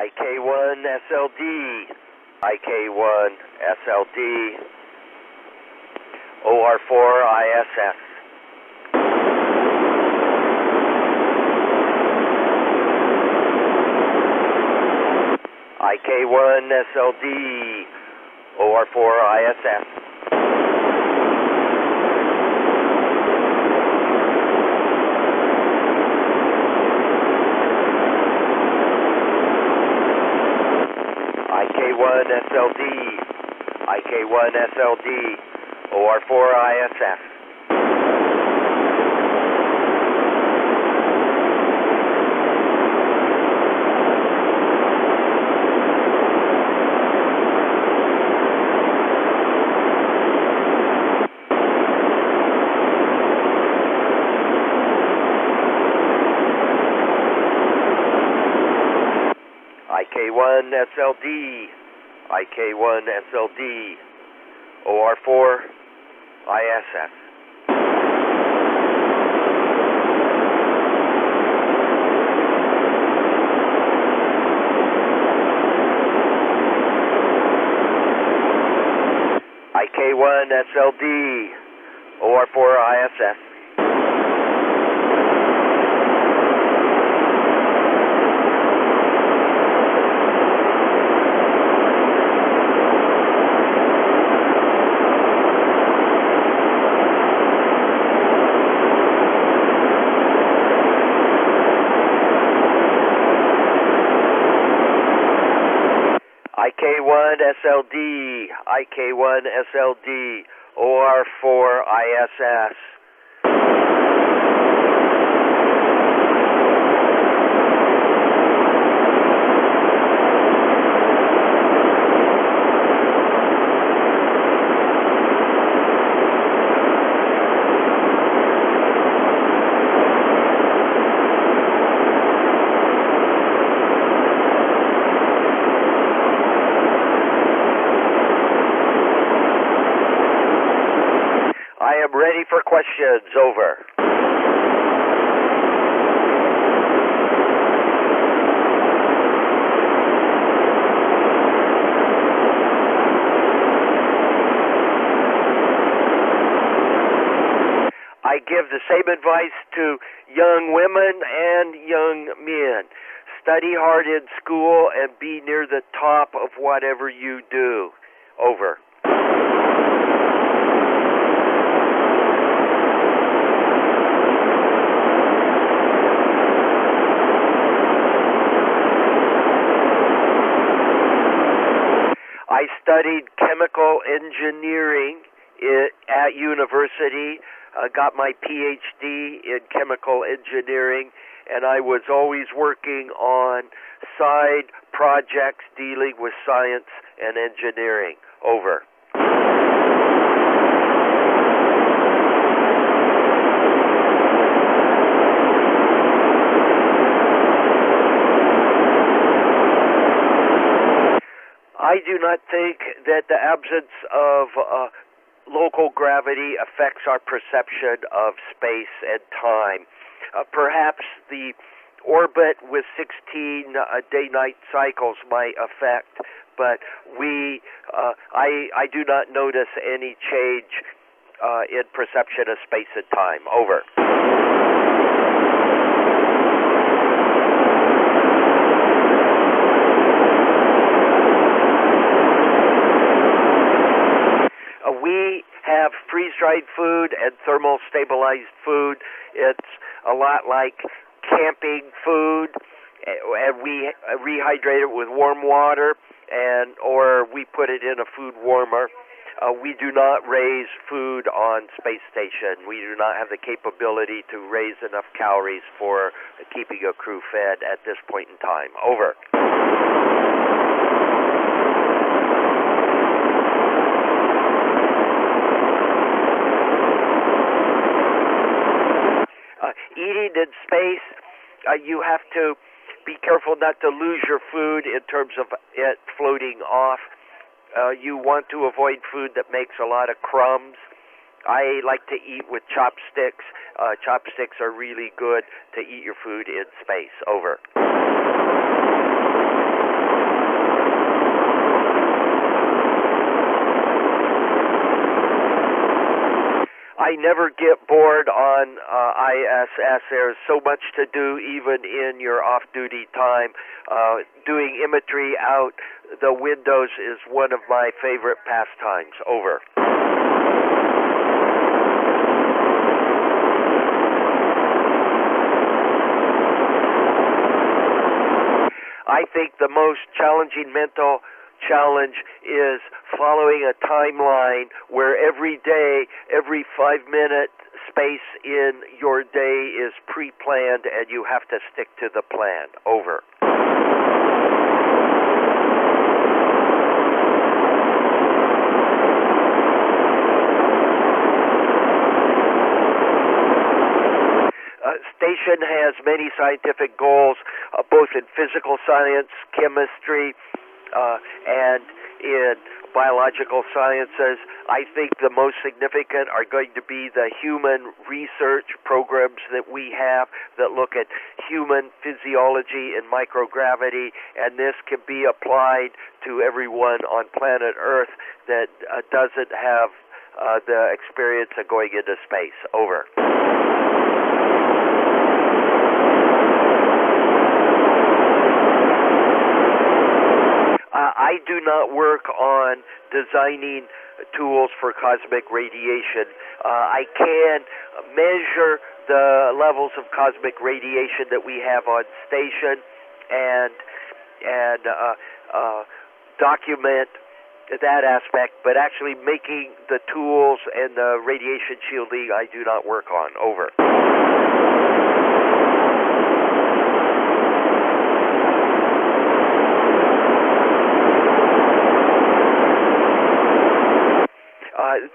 IK1SLD, IK1SLD, OR4ISS. IK1SLD, OR4ISS. IK1SLD, IK1SLD, OR4ISS. IK1SLD, IK1SLD, OR4ISS. IK1SLD, OR4ISS. IK1SLD, IK1SLD, OR4ISS. I am ready for questions. Over. I give the same advice to young women and young men. Study hard in school and be near the top of whatever you do. Over. I studied chemical engineering at university, got my PhD in chemical engineering, and I was always working on side projects dealing with science and engineering. Over. I do not think that the absence of local gravity affects our perception of space and time. Perhaps the orbit with 16 day-night cycles might affect, but I do not notice any change in perception of space and time. Over. We have freeze-dried food and thermal stabilized food. It's a lot like camping food, and we rehydrate it with warm water, or we put it in a food warmer. We do not raise food on space station. We do not have the capability to raise enough calories for keeping a crew fed at this point in time. Over. Eating in space, you have to be careful not to lose your food in terms of it floating off. You want to avoid food that makes a lot of crumbs. I like to eat with chopsticks. Chopsticks are really good to eat your food in space. Over. I never get bored on ISS. There's so much to do even in your off-duty time. Doing imagery out the windows is one of my favorite pastimes. Over. I think the most challenging mental challenge is following a timeline where every day, every 5-minute space in your day is pre-planned and you have to stick to the plan. Over. Station has many scientific goals, both in physical science, chemistry, and in biological sciences. I think the most significant are going to be the human research programs that we have that look at human physiology and microgravity, and this can be applied to everyone on planet Earth that doesn't have the experience of going into space. Over. I do not work on designing tools for cosmic radiation. I can measure the levels of cosmic radiation that we have on station and document that aspect, but actually making the tools and the radiation shielding I do not work on. Over.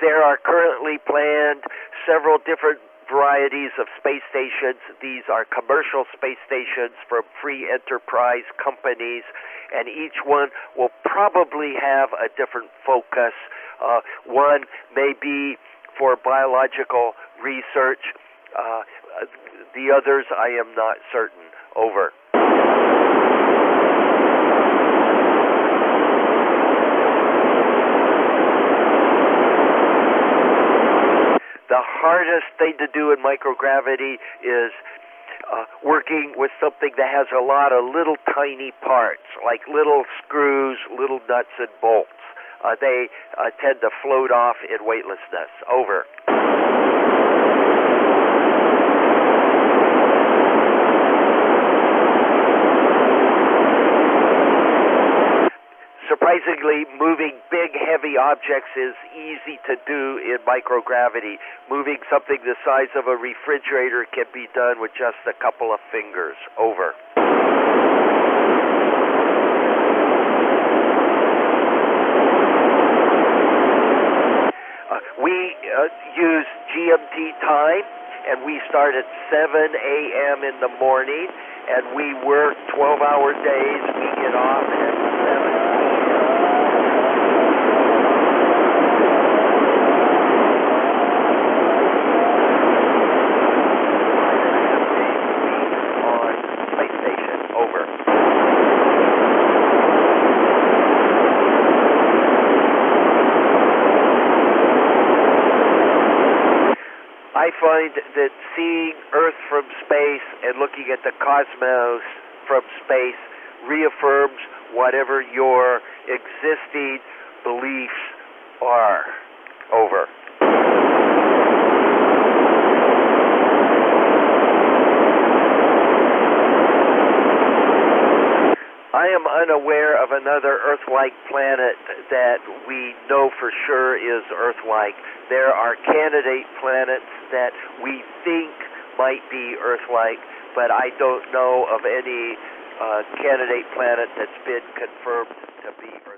There are currently planned several different varieties of space stations. These are commercial space stations from free enterprise companies, and each one will probably have a different focus. One may be for biological research. The others, I am not certain. Over. The hardest thing to do in microgravity is working with something that has a lot of little tiny parts, like little screws, little nuts and bolts. They tend to float off in weightlessness. Over. Surprisingly, moving big, heavy objects is easy to do in microgravity. Moving something the size of a refrigerator can be done with just a couple of fingers. Over. We use GMT time, and we start at 7 a.m. in the morning, and we work 12-hour days. We get off at 7 p.m. I find that seeing Earth from space and looking at the cosmos from space reaffirms whatever your existing beliefs are. Over. I am unaware of another Earth-like planet that we know for sure is Earth-like. There are candidate planets that we think might be Earth-like, but I don't know of any candidate planet that's been confirmed to be Earth-like.